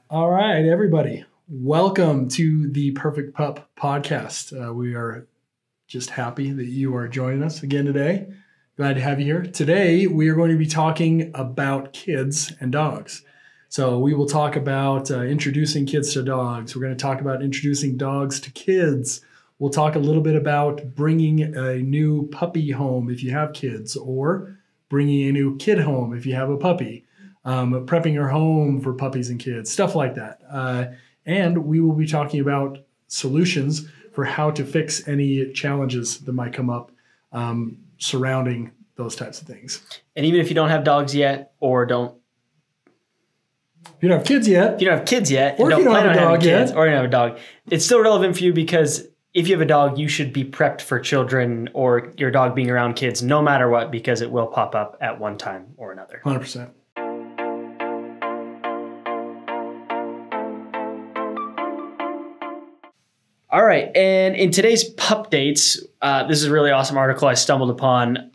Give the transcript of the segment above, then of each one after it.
All right, everybody. Welcome to the Perfect Pup podcast. We are just happy that you are joining us again today. Glad to have you here. Today, we are going to be talking about kids and dogs. So we will talk about introducing kids to dogs. We're going to talk about introducing dogs to kids. We'll talk a little bit about bringing a new puppy home if you have kids, or bringing a new kid home if you have a puppy. Prepping your home for puppies and kids, stuff like that. And we will be talking about solutions for how to fix any challenges that might come up surrounding those types of things. And even if you don't have dogs yet, or if you don't have kids yet, or if you don't plan on having kids, or you don't have a dog, it's still relevant for you, because if you have a dog, you should be prepped for children or your dog being around kids, no matter what, because it will pop up at one time or another. 100%. All right, and in today's pup dates, this is a really awesome article I stumbled upon.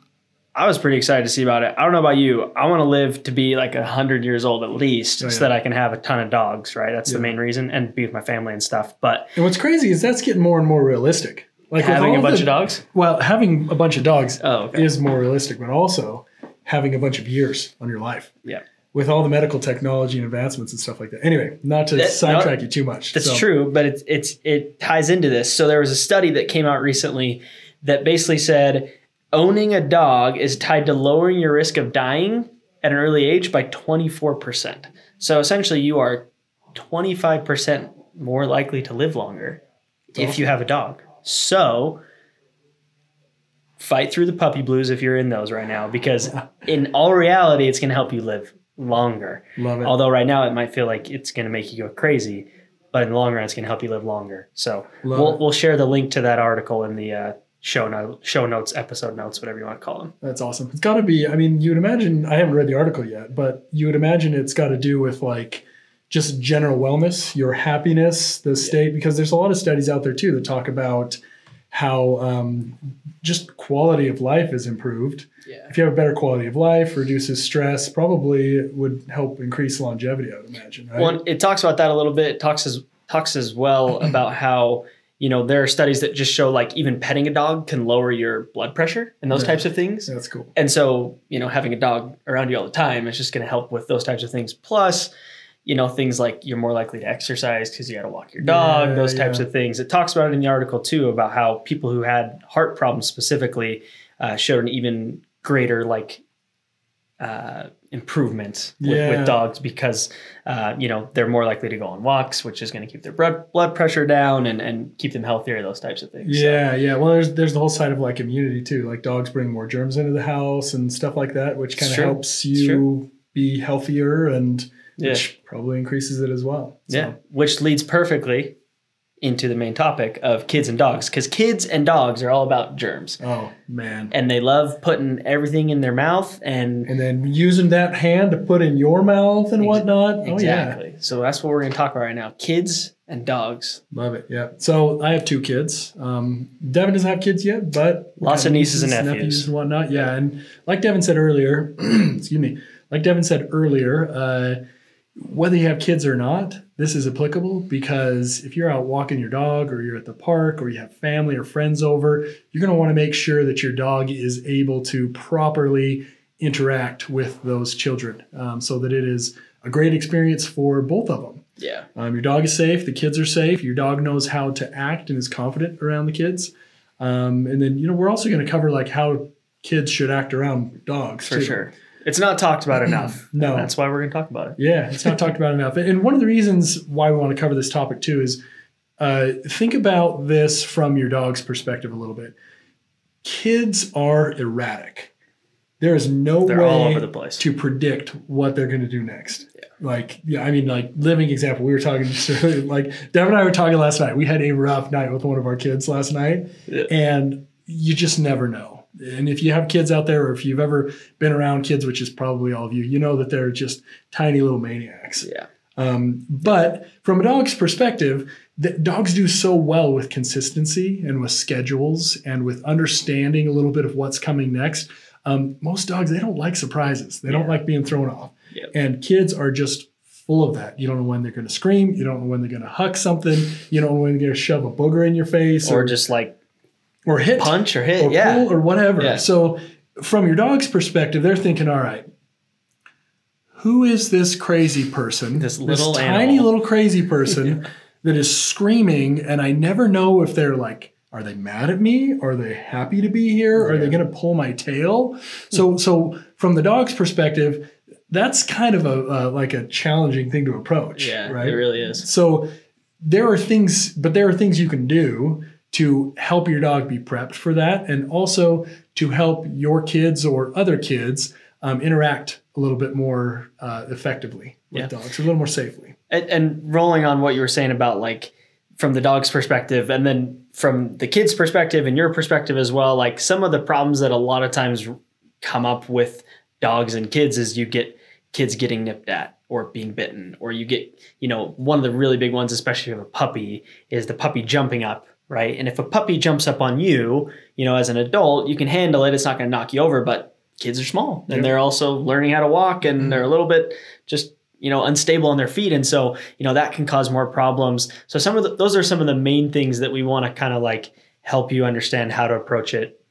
I was pretty excited to see about it. I don't know about you. I want to live to be like 100 years old at least, so that I can have a ton of dogs, right? That's the main reason, and be with my family and stuff. And what's crazy is that's getting more and more realistic. Like having a bunch of dogs? Well, having a bunch of dogs is more realistic, but also having a bunch of years on your life. Yeah. With all the medical technology and advancements and stuff like that. Anyway, not to sidetrack you too much. That's true, but it ties into this. So there was a study that came out recently that basically said owning a dog is tied to lowering your risk of dying at an early age by 24%. So essentially you are 25% more likely to live longer if you have a dog. So fight through the puppy blues if you're in those right now, because in all reality, it's going to help you live longer. Love it. Although right now it might feel like it's going to make you go crazy, but in the long run, it's going to help you live longer. So we'll share the link to that article in the show notes, episode notes, whatever you want to call them. That's awesome. It's got to be, I mean, you would imagine, I haven't read the article yet, but you would imagine it's got to do with like just general wellness, your happiness, the state, because there's a lot of studies out there too that talk about how just quality of life is improved. Yeah. If you have a better quality of life, reduces stress, probably would help increase longevity, I would imagine. Right? Well, it talks about that a little bit. It talks as well about how, there are studies that just show like even petting a dog can lower your blood pressure and those types of things. That's cool. And so, having a dog around you all the time is just going to help with those types of things. Plus, things like you're more likely to exercise because you got to walk your dog, those types of things. It talks about it in the article too, about how people who had heart problems specifically showed an even greater improvement with dogs because, they're more likely to go on walks, which is going to keep their blood pressure down and keep them healthier, those types of things. Yeah, yeah. Well, there's the whole side of like immunity too. Like dogs bring more germs into the house and stuff like that, which kind of helps you be healthier and which probably increases it as well. So. Yeah, which leads perfectly into the main topic of kids and dogs, because kids and dogs are all about germs. Oh, man. And they love putting everything in their mouth and then using that hand to put in your mouth and whatnot. Exactly. Oh, yeah. So that's what we're going to talk about right now. Kids and dogs. Love it. Yeah. So I have 2 kids. Devin doesn't have kids yet, but lots of nieces and nephews and whatnot. Yeah. And like Devin said earlier, whether you have kids or not, this is applicable, because if you're out walking your dog or you're at the park or you have family or friends over, you're going to want to make sure that your dog is able to properly interact with those children so that it is a great experience for both of them. Yeah. Your dog is safe. The kids are safe. Your dog knows how to act and is confident around the kids. And then, we're also going to cover like how kids should act around dogs. For sure. It's not talked about enough. No. That's why we're going to talk about it. Yeah, it's not talked about enough. And one of the reasons why we want to cover this topic too is think about this from your dog's perspective a little bit. Kids are erratic. There is no way all over the place to predict what they're going to do next. Yeah. Living example, we were talking just earlier, like Devin and I were talking last night. We had a rough night with one of our kids last night, and you just never know. And if you have kids out there, or if you've ever been around kids, which is probably all of you, you know that they're just tiny little maniacs. Yeah. But from a dog's perspective, dogs do so well with consistency and with schedules and with understanding a little bit of what's coming next. Most dogs, they don't like surprises. They don't like being thrown off. Yep. And kids are just full of that. You don't know when they're going to scream. You don't know when they're going to huck something. You don't know when they're going to shove a booger in your face. Or just like or hit. Punch or hit. Or pull or whatever. Yeah. So from your dog's perspective, they're thinking, all right, who is this crazy person? This little tiny little crazy person that is screaming, and I never know if they're like, are they mad at me? Are they happy to be here? Are they going to pull my tail? So from the dog's perspective, that's kind of like a challenging thing to approach. Yeah, right? It really is. So there are things you can do to help your dog be prepped for that, and also to help your kids or other kids interact a little bit more effectively with dogs, a little more safely. And rolling on what you were saying about like from the dog's perspective, and then from the kid's perspective and your perspective as well, like some of the problems that a lot of times come up with dogs and kids is you get kids getting nipped at or being bitten, or you get, one of the really big ones, especially with a puppy, is the puppy jumping up, right? And if a puppy jumps up on you, as an adult, you can handle it. It's not going to knock you over, but kids are small and they're also learning how to walk, and they're a little bit just, unstable on their feet. And so, that can cause more problems. So those are some of the main things that we want to kind of like help you understand how to approach it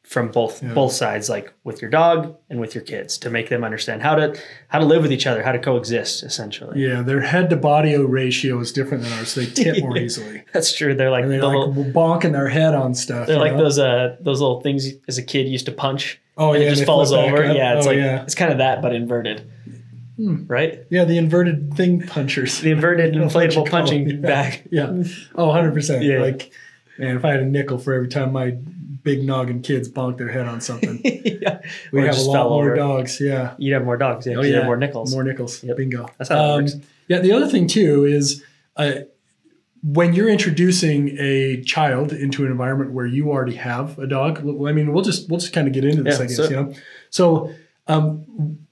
from both sides, like with your dog and with your kids, to make them understand how to live with each other, how to coexist, essentially. Yeah, their head to body ratio is different than ours. They tip more easily. That's true. They're like bonking their head on stuff. They're like those little things as a kid used to punch. Oh, and yeah, it just falls over. Yeah, it's it's kind of that, but inverted. Right? Yeah, the inverted thing punchers. The inverted inflatable punching bag. Yeah. Oh, 100%. Yeah. Like, man, if I had a nickel for every time my big noggin kids bonk their head on something, we'd have a lot more dogs. Yeah. You'd have more dogs. Yeah. You'd have more nickels. More nickels. Yep. Bingo. That's how it works. Yeah. The other thing, too, is when you're introducing a child into an environment where you already have a dog, I mean, we'll just kind of get into this, I guess, So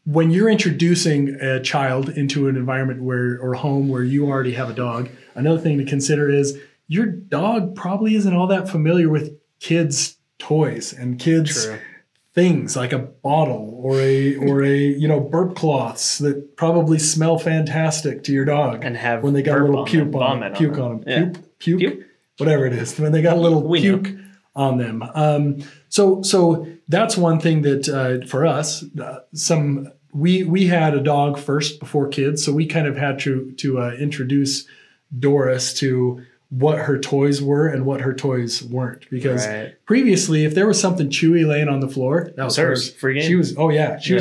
when you're introducing a child into an environment or home where you already have a dog, another thing to consider is your dog probably isn't all that familiar with kids' toys and kids' things, like a bottle or a burp cloths that probably smell fantastic to your dog, and have when they got a little puke on them. Puke, whatever it is, when they got a little puke on them. So that's one thing that for us, we had a dog first before kids, so we kind of had to introduce Doris to what her toys were and what her toys weren't, because previously, if there was something chewy laying on the floor, that was hers. Free game. She was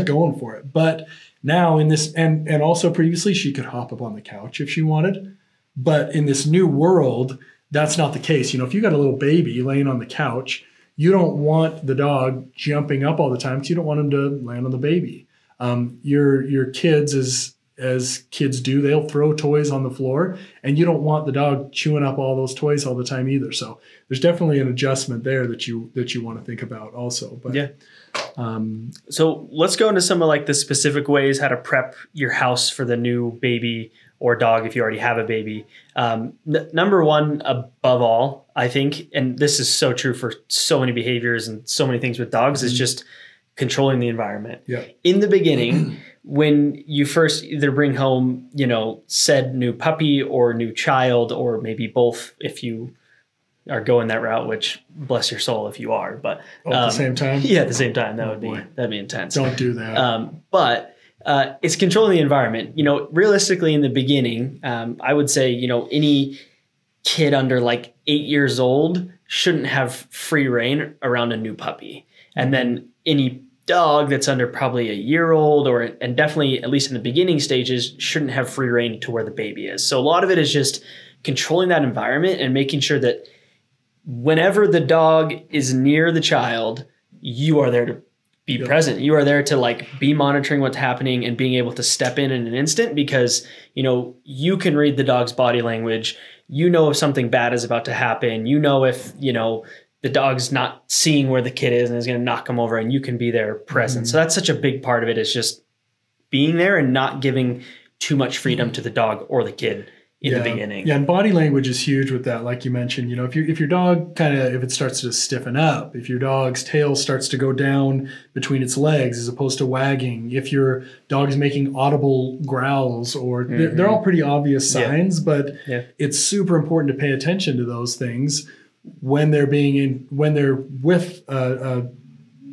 going for it. But now in this, and also previously, she could hop up on the couch if she wanted. But in this new world, that's not the case. If you got a little baby laying on the couch, you don't want the dog jumping up all the time, because you don't want him to land on the baby. Your kids, as kids do, they'll throw toys on the floor, and you don't want the dog chewing up all those toys all the time either. So there's definitely an adjustment there that you want to think about also. But so let's go into some of like the specific ways how to prep your house for the new baby or dog if you already have a baby. Number one, above all, I think, and this is so true for so many behaviors and so many things with dogs, is just controlling the environment. Yeah. In the beginning, when you first either bring home, said new puppy or new child, or maybe both if you are going that route, which bless your soul if you are, but at the same time? Yeah, at the same time. That'd be intense. Don't do that. But it's controlling the environment. Realistically in the beginning, I would say, any kid under like 8 years old shouldn't have free reign around a new puppy. And then any dog that's under probably a year old, and definitely at least in the beginning stages, shouldn't have free reign to where the baby is. So a lot of it is just controlling that environment and making sure that whenever the dog is near the child, you are there to be present. You are there to like be monitoring what's happening and being able to step in an instant, because you can read the dog's body language. If something bad is about to happen. If the dog's not seeing where the kid is and is going to knock him over, and you can be there present. So that's such a big part of it, is just being there and not giving too much freedom to the dog or the kid in the beginning. Yeah, and body language is huge with that. Like you mentioned, if your dog if it starts to stiffen up, if your dog's tail starts to go down between its legs as opposed to wagging, if your dog is making audible growls, or they're all pretty obvious signs, but it's super important to pay attention to those things when they're with a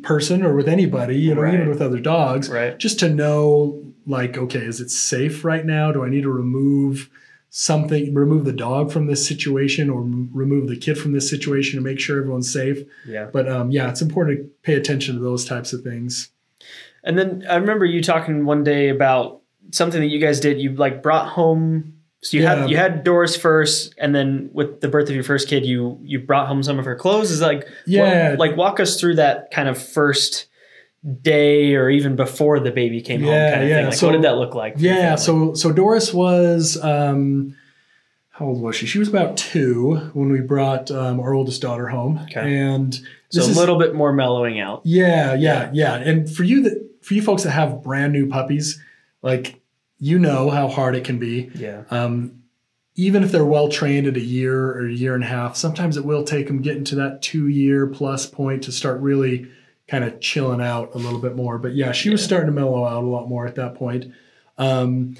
person or with anybody, even with other dogs, just to know, like, okay, is it safe right now? Do I need to remove the dog from this situation, or remove the kid from this situation to make sure everyone's safe? But it's important to pay attention to those types of things. And then I remember you talking one day about something that you guys did. You like brought home, so you had Doris first, and then with the birth of your first kid, you brought home some of her clothes. Is like, walk us through that kind of first day, or even before the baby came home kind of thing. Like, what did that look like? So Doris was, how old was she? She was about 2 when we brought our oldest daughter home. And so a little bit more mellowing out. Yeah. And for you folks that have brand new puppies, like, how hard it can be. Even if they're well trained at a year or a year and a half, sometimes it will take them getting to that 2-year plus point to start really kind of chilling out a little bit more. But she was starting to mellow out a lot more at that point. And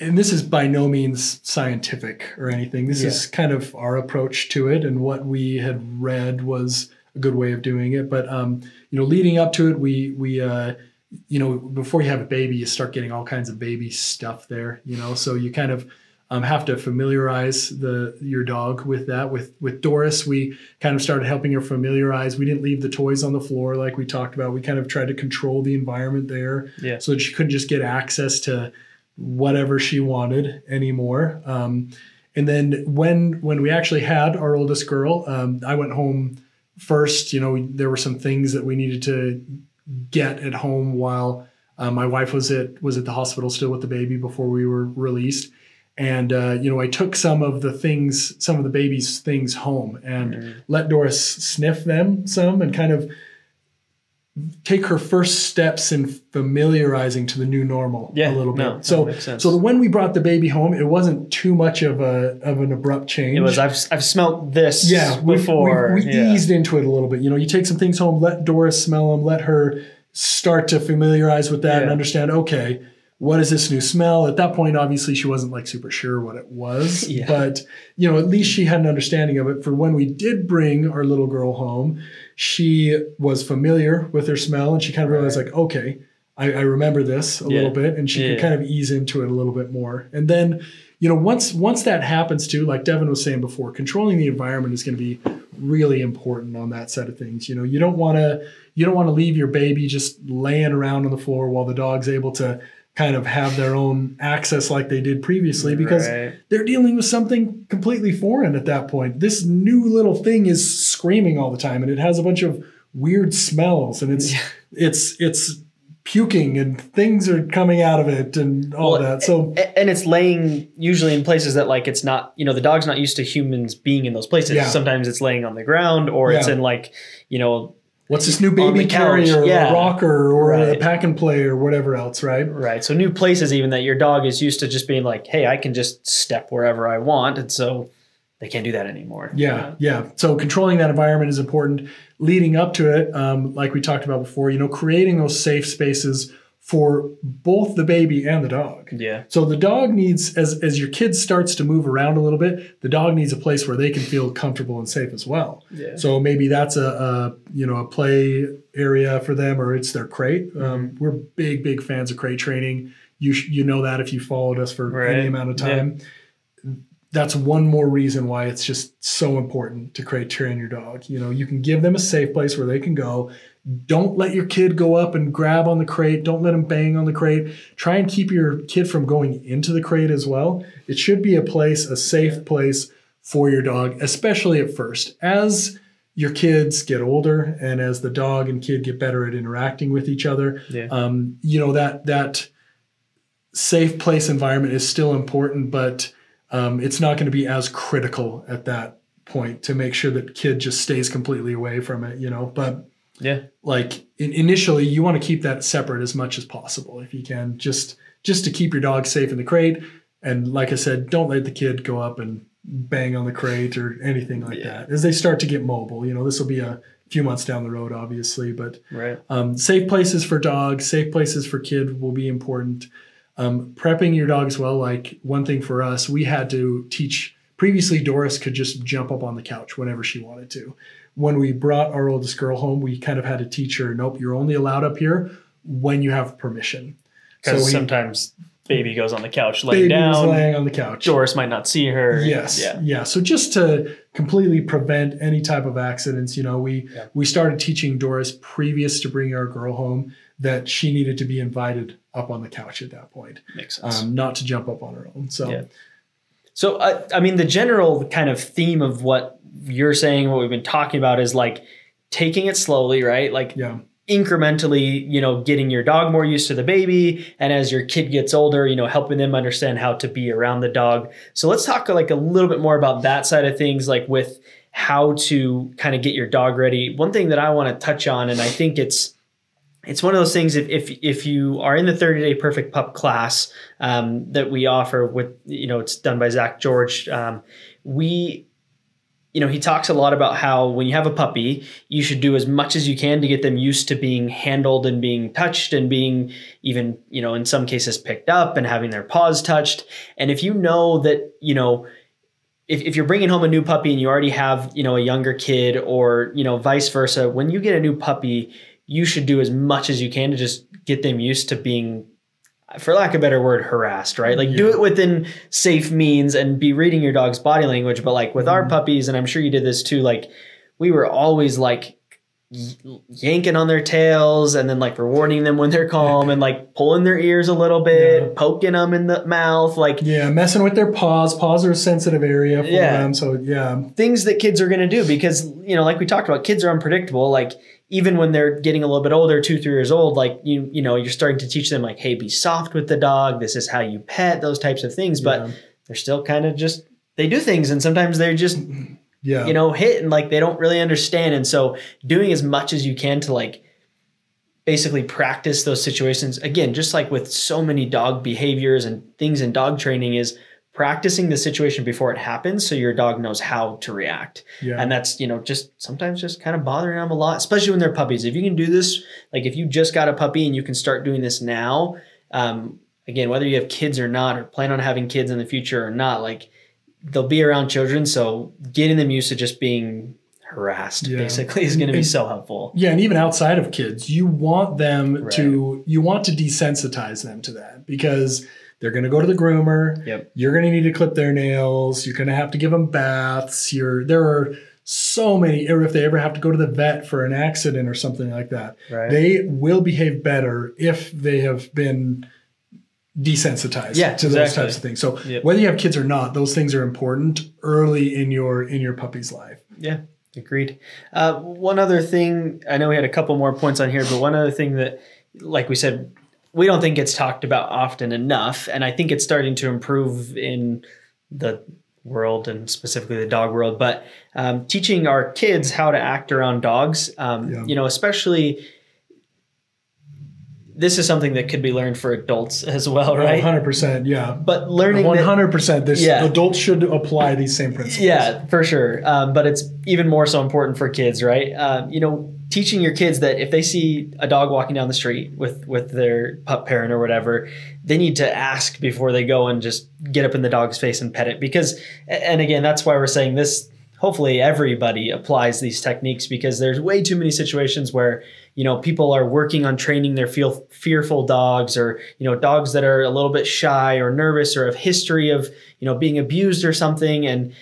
this is by no means scientific or anything. This is kind of our approach to it, and what we had read was a good way of doing it. But, leading up to it, we before you have a baby, you start getting all kinds of baby stuff there, so you kind of have to familiarize your dog with that. With Doris, we kind of started helping her familiarize. We didn't leave the toys on the floor like we talked about. We kind of tried to control the environment there, so that she couldn't just get access to whatever she wanted anymore. And then when we actually had our oldest girl, I went home first. There were some things that we needed to get at home while my wife was at the hospital still with the baby before we were released. And, I took some of the baby's things home and let Doris sniff them some, and kind of take her first steps in familiarizing to the new normal a little bit. So when we brought the baby home, it wasn't too much of an abrupt change. It was, I've smelt this before. We eased into it a little bit. You take some things home, let Doris smell them, let her start to familiarize with that and understand, okay, what is this new smell? At that point, obviously, she wasn't like super sure what it was, but at least she had an understanding of it. For when we did bring our little girl home, she was familiar with her smell, and she kind of realized, like, okay, I remember this a little bit, and she could kind of ease into it a little bit more. And then, once that happens too, like Devin was saying before, controlling the environment is going to be really important on that side of things. You don't want to leave your baby just laying around on the floor while the dog's able to kind of have their own access like they did previously, because they're dealing with something completely foreign at that point. This new little thing is screaming all the time, and it has a bunch of weird smells, and it's puking, and things are coming out of it, and all that. So, and it's laying usually in places that, like, it's not, the dog's not used to humans being in those places. Sometimes it's laying on the ground, or it's in, like, what's this new baby carrier, or a rocker, or a pack and play, or whatever else, right? Right. So new places, even that your dog is used to just being like, hey, I can just step wherever I want. And so they can't do that anymore. Yeah. So controlling that environment is important. Leading up to it, like we talked about before, creating those safe spaces for both the baby and the dog. So the dog needs, as your kid starts to move around a little bit, the dog needs a place where they can feel comfortable and safe as well. So maybe that's a play area for them, or it's their crate. We're big fans of crate training. You know that if you followed us for any amount of time. That's one more reason why it's just so important to crate train your dog. You can give them a safe place where they can go. Don't let your kid go up and grab on the crate. Don't let them bang on the crate. Try and keep your kid from going into the crate as well. It should be a safe place for your dog, especially at first. As your kids get older, and as the dog and kid get better at interacting with each other, that safe place environment is still important, but it's not going to be as critical at that point to make sure that kid just stays completely away from it, but like initially you want to keep that separate as much as possible if you can, just to keep your dog safe in the crate. And like I said, don't let the kid go up and bang on the crate or anything like that. As they start to get mobile, this will be a few months down the road, obviously, but safe places for dogs, safe places for kid will be important. Prepping your dogs well, like one thing for us, we had to teach. Previously, Doris could just jump up on the couch whenever she wanted to. When we brought our oldest girl home, we kind of had to teach her, nope, you're only allowed up here when you have permission. Because sometimes baby goes on the couch laying down. Laying on the couch. Doris might not see her. Yes. Yeah. So just to completely prevent any type of accidents, we started teaching Doris previous to bringing our girl home that she needed to be invited up on the couch at that point. Makes sense. Not to jump up on her own. So, I mean, the general kind of theme of what you're saying, what we've been talking about is like taking it slowly, right? Like incrementally, getting your dog more used to the baby. And as your kid gets older, helping them understand how to be around the dog. So let's talk like a little bit more about that side of things, like with how to kind of get your dog ready. One thing that I want to touch on, and I think it's one of those things, if you are in the 30-day Perfect Pup class that we offer with, it's done by Zach George, he talks a lot about how when you have a puppy, you should do as much as you can to get them used to being handled and being touched and being even, in some cases picked up and having their paws touched. And if you know that, if you're bringing home a new puppy and you already have, a younger kid or, vice versa, when you get a new puppy, you should do as much as you can to just get them used to being, for lack of a better word, harassed, right? Like do it within safe means and be reading your dog's body language. But like with our puppies, and I'm sure you did this too, like we were always like yanking on their tails and then like rewarding them when they're calm and like pulling their ears a little bit, poking them in the mouth, like messing with their paws. Paws are a sensitive area for them. So things that kids are going to do because, like we talked about, kids are unpredictable. Like even when they're getting a little bit older, 2-3 years old, like, you're starting to teach them like, hey, be soft with the dog. This is how you pet, those types of things. But they're still kind of just, they do things. And sometimes they're just, hit and like, they don't really understand. And so doing as much as you can to like basically practice those situations. Again, just like with so many dog behaviors and things in dog training is practicing the situation before it happens so your dog knows how to react. And that's, just sometimes just kind of bothering them a lot, especially when they're puppies. If you can do this, like if you just got a puppy and you can start doing this now, again, whether you have kids or not, or plan on having kids in the future or not, like they'll be around children. So getting them used to just being harassed basically is going to be so helpful. And even outside of kids, you want them to desensitize them to that because they're going to go to the groomer. You're going to need to clip their nails. You're going to have to give them baths. There are so many, or if they ever have to go to the vet for an accident or something like that, they will behave better if they have been desensitized to those types of things. So whether you have kids or not, those things are important early in your puppy's life. Agreed. One other thing, I know we had a couple more points on here, but one other thing that, like we said, we don't think it's talked about often enough. And I think it's starting to improve in the world and specifically the dog world, but teaching our kids how to act around dogs, especially this is something that could be learned for adults as well, right? 100%, But learning 100%, adults should apply these same principles. For sure. But it's even more so important for kids, right? Teaching your kids that if they see a dog walking down the street with their pup parent or whatever, they need to ask before they go and just get up in the dog's face and pet it. Because, and again, that's why we're saying this, hopefully everybody applies these techniques because there's way too many situations where, people are working on training their fearful dogs or, dogs that are a little bit shy or nervous or have history of, being abused or something. And,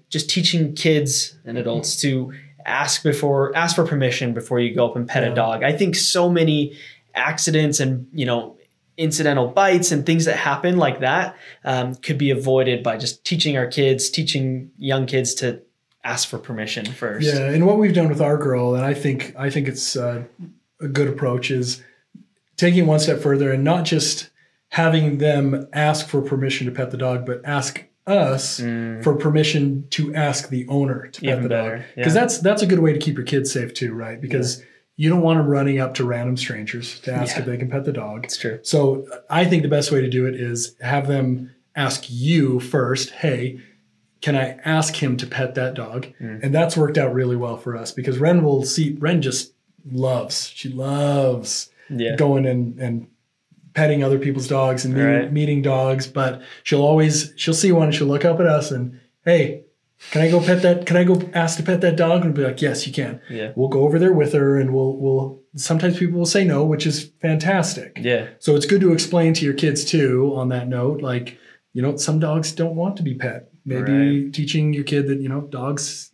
just teaching kids and adults to ask for permission before you go up and pet a dog. I think so many accidents and, incidental bites and things that happen like that could be avoided by just teaching young kids to ask for permission first. And what we've done with our girl, and I think it's a good approach, is taking one step further and not just having them ask for permission to pet the dog, but ask us for permission to ask the owner to pet the dog. Because that's a good way to keep your kids safe too, right? Because you don't want them running up to random strangers to ask if they can pet the dog. It's true. So I think the best way to do it is have them ask you first, hey, can I ask him to pet that dog? And that's worked out really well for us because Ren just loves going and petting other people's dogs and meeting dogs, but she'll see one and she'll look up at us and, hey, can I go pet that? Can I go ask to pet that dog? And we'll be like, yes, you can. Yeah. We'll go over there with her and we'll sometimes people will say no, which is fantastic. Yeah. So it's good to explain to your kids too on that note, like, some dogs don't want to be pet. Maybe teaching your kid that, dogs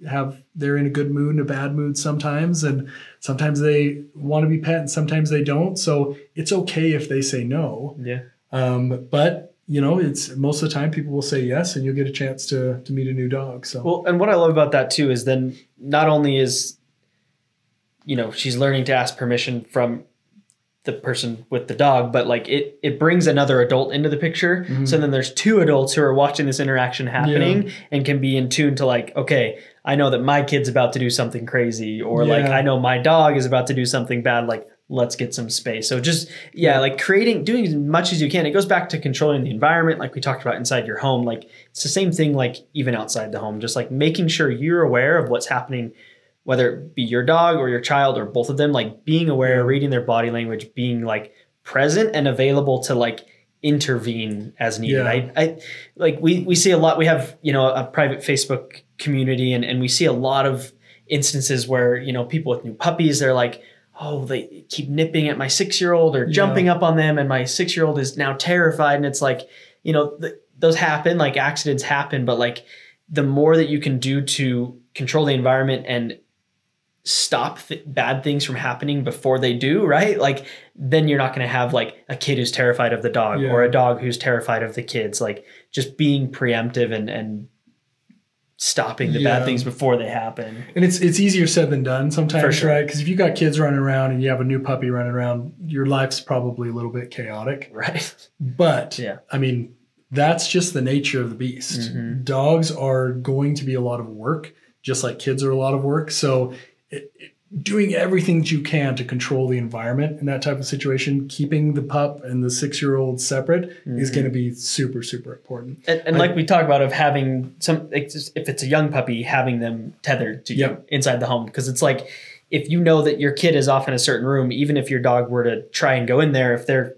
they're in a good mood and a bad mood sometimes, and sometimes they want to be pet and sometimes they don't. So it's okay if they say no. Yeah. But it's most of the time people will say yes, and you'll get a chance to meet a new dog. So well, and what I love about that too is then not only is she's learning to ask permission from the person with the dog, but like it brings another adult into the picture. So then there's two adults who are watching this interaction happening and can be in tune to like, okay, I know that my kid's about to do something crazy, or like I know my dog is about to do something bad. Like, let's get some space. So just, like doing as much as you can. It goes back to controlling the environment. Like we talked about inside your home, like it's the same thing, like even outside the home, just like making sure you're aware of what's happening, whether it be your dog or your child or both of them, like being aware, reading their body language, being like present and available to like intervene as needed. I like we see a lot. We have, a private Facebook community and we see a lot of instances where, people with new puppies, they're like, oh, they keep nipping at my 6-year-old or jumping up on them. And my 6-year-old is now terrified. And it's like, those happen, like accidents happen, but like the more that you can do to control the environment and stop bad things from happening before they do, right? Like then you're not going to have like a kid who's terrified of the dog or a dog who's terrified of the kids. Like just being preemptive and stopping the bad things before they happen. And it's easier said than done sometimes, sure. right? Because if you got kids running around and you have a new puppy running around, your life's probably a little bit chaotic. Right. But I mean, that's just the nature of the beast. Dogs are going to be a lot of work, just like kids are a lot of work. So doing everything that you can to control the environment in that type of situation, keeping the pup and the 6-year-old separate is going to be super, super important. And like we talked about, of having if it's a young puppy, having them tethered to you inside the home. Because it's like, if you know that your kid is off in a certain room, even if your dog were to try and go in there, if they're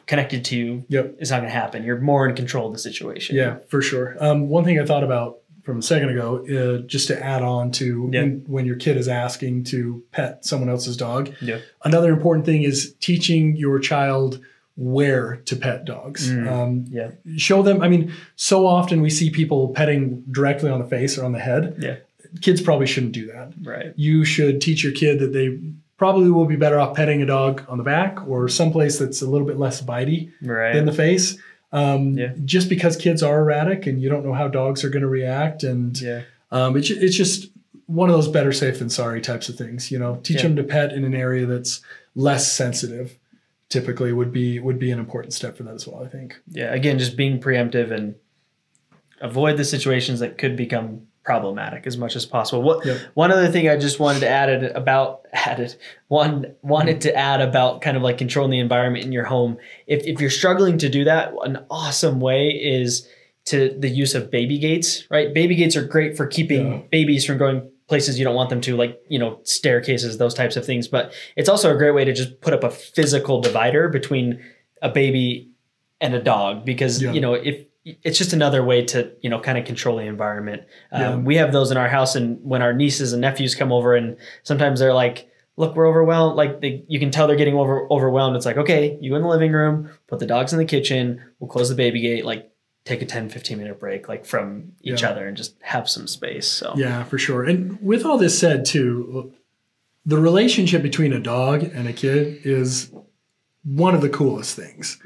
connected to you, it's not going to happen. You're more in control of the situation. Yeah, for sure. One thing I thought about from a second ago, just to add on to when your kid is asking to pet someone else's dog. Another important thing is teaching your child where to pet dogs. Show them. I mean, so often we see people petting directly on the face or on the head. Kids probably shouldn't do that. Right. You should teach your kid that they probably will be better off petting a dog on the back or someplace that's a little bit less bitey than the face. Just because kids are erratic and you don't know how dogs are going to react. And it's just one of those better safe than sorry types of things, teach them to pet in an area that's less sensitive typically would be an important step for that as well, I think. Yeah. Again, just being preemptive and avoid the situations that could become problematic as much as possible. One other thing I just wanted to add about kind of like controlling the environment in your home. If you're struggling to do that, an awesome way is to the use of baby gates, right? Baby gates are great for keeping babies from going places you don't want them to, like, staircases, those types of things. But it's also a great way to just put up a physical divider between a baby and a dog, because, if it's just another way to, kind of control the environment. We have those in our house, and when our nieces and nephews come over, and sometimes they're like, look, we're overwhelmed. Like you can tell they're getting overwhelmed. It's like, okay, you in the living room, put the dogs in the kitchen, we'll close the baby gate, like take a 10-15 minute break, like from each other, and just have some space. So yeah, for sure. And with all this said too, the relationship between a dog and a kid is one of the coolest things.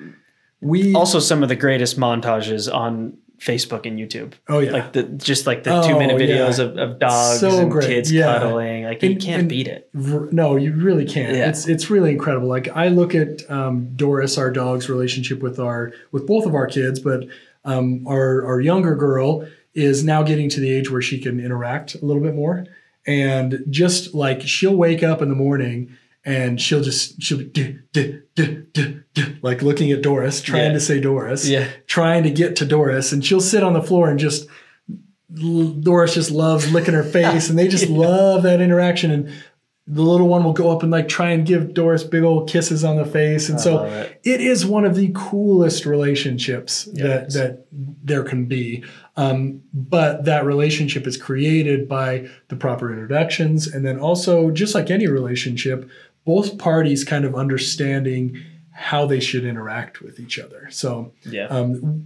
Also some of the greatest montages on Facebook and YouTube. Oh yeah. Like the 2-minute videos of dogs and kids cuddling. Like you can't beat it. No, you really can't. Yeah. It's really incredible. Like I look at Doris, our dog's relationship with both of our kids, but our younger girl is now getting to the age where she can interact a little bit more. And just like she'll wake up in the morning and she'll be like looking at Doris, trying to say Doris, trying to get to Doris, and she'll sit on the floor and just Doris just loves licking her face, and they just love that interaction. And the little one will go up and like try and give Doris big old kisses on the face. And so it is one of the coolest relationships that there can be. But that relationship is created by the proper introductions. And then also, just like any relationship, both parties kind of understanding how they should interact with each other. So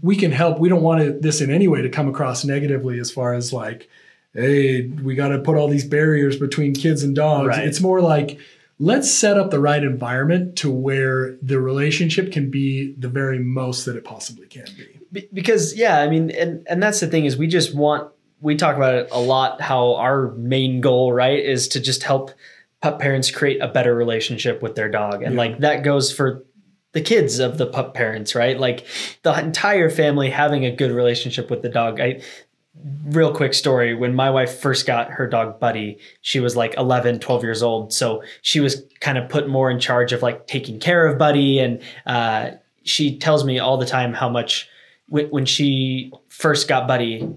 we can help. We don't want this in any way to come across negatively as far as like, hey, we got to put all these barriers between kids and dogs. Right. It's more like, let's set up the right environment to where the relationship can be the very most that it possibly can be. Because, I mean, and that's the thing is we talk about it a lot, how our main goal, right, is to just help pup parents create a better relationship with their dog. And like that goes for the kids of the pup parents, right? Like the entire family having a good relationship with the dog. Real quick story. When my wife first got her dog Buddy, she was like 11, 12 years old. So she was kind of put more in charge of like taking care of Buddy. And she tells me all the time how much when she first got Buddy,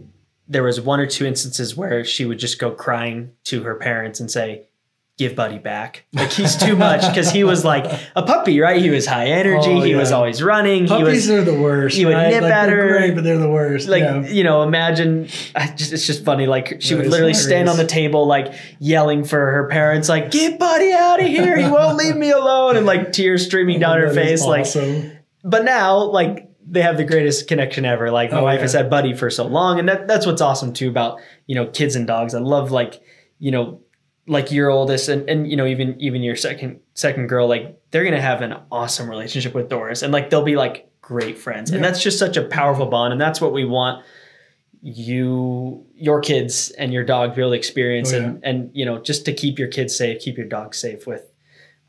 there was 1 or 2 instances where she would just go crying to her parents and say, give Buddy back. Like he's too much, because he was like a puppy, right? He was high energy. He was always running. Puppies are the worst. He would nip at her. They're great, but they're the worst. Like, imagine, it's just funny. Like she would literally stand on the table, like yelling for her parents, like, get Buddy out of here. He won't leave me alone. And like tears streaming down her face. Awesome. Like, but now like they have the greatest connection ever. Like my wife has had Buddy for so long. And that's what's awesome too about, kids and dogs. I love like your oldest and even your second girl, like they're going to have an awesome relationship with Doris, and like they'll be like great friends. And that's just such a powerful bond. And that's what we want your kids and your dog to be able to experience. And just to keep your kids safe, keep your dog safe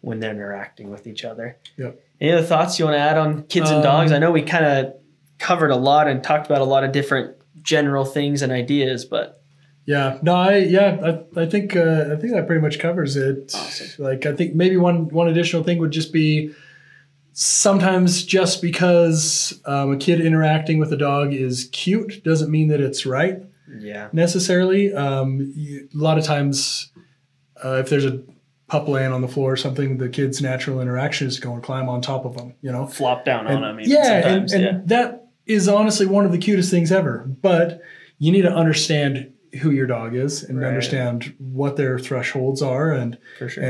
when they're interacting with each other. Yep. Any other thoughts you want to add on kids and dogs? I know we kind of covered a lot and talked about a lot of different general things and ideas, but I think that pretty much covers it. Awesome. Like I think maybe one additional thing would just be sometimes just because a kid interacting with a dog is cute doesn't mean that it's right. Necessarily. A lot of times, if there's a pup laying on the floor or something, the kid's natural interaction is to go and climb on top of them. Flop down on them. And that is honestly one of the cutest things ever. But you need to understand who your dog is and understand what their thresholds are and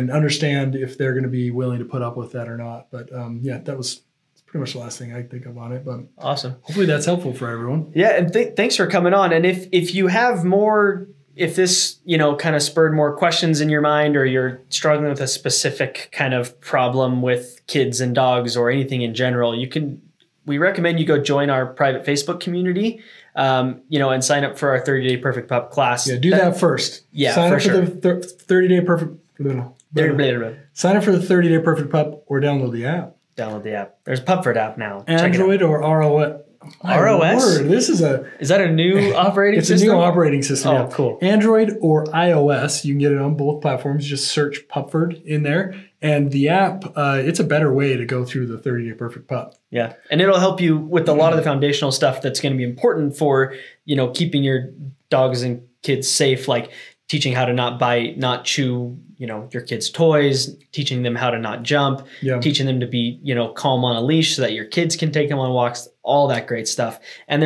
understand if they're going to be willing to put up with that or not. But that was pretty much the last thing I think of on it. But awesome. Hopefully that's helpful for everyone. Yeah, and thanks for coming on. And if you have more, if this kind of spurred more questions in your mind, or you're struggling with a specific kind of problem with kids and dogs or anything in general, we recommend you go join our private Facebook community. And sign up for our 30-day Perfect Pup class. Yeah, do that first. Yeah, sign for up sure. for the 30-day Perfect. Sign up for the 30-day Perfect Pup or download the app. Download the app. There's Pupford app now. Android or ROS. ROS? Is that a new operating system? It's a new operating system. Oh, cool. Android or iOS. You can get it on both platforms. Just search Pupford in there. And the app, it's a better way to go through the 30-day Perfect Pup. Yeah. And it'll help you with a lot of the foundational stuff that's going to be important for, keeping your dogs and kids safe, like teaching how to not bite, not chew, your kids' toys, teaching them how to not jump, teaching them to be, calm on a leash so that your kids can take them on walks, all that great stuff. And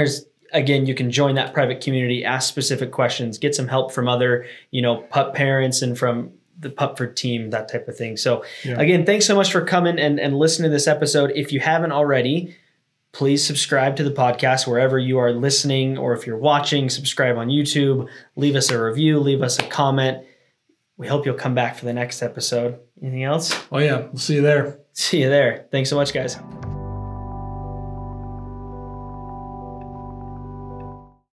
again, you can join that private community, ask specific questions, get some help from other, pup parents and from the Pupford team, that type of thing. So again, thanks so much for coming and listening to this episode. If you haven't already, please subscribe to the podcast wherever you are listening, or if you're watching, subscribe on YouTube, leave us a review, leave us a comment. We hope you'll come back for the next episode. Anything else? Oh yeah, we'll see you there. See you there. Thanks so much, guys.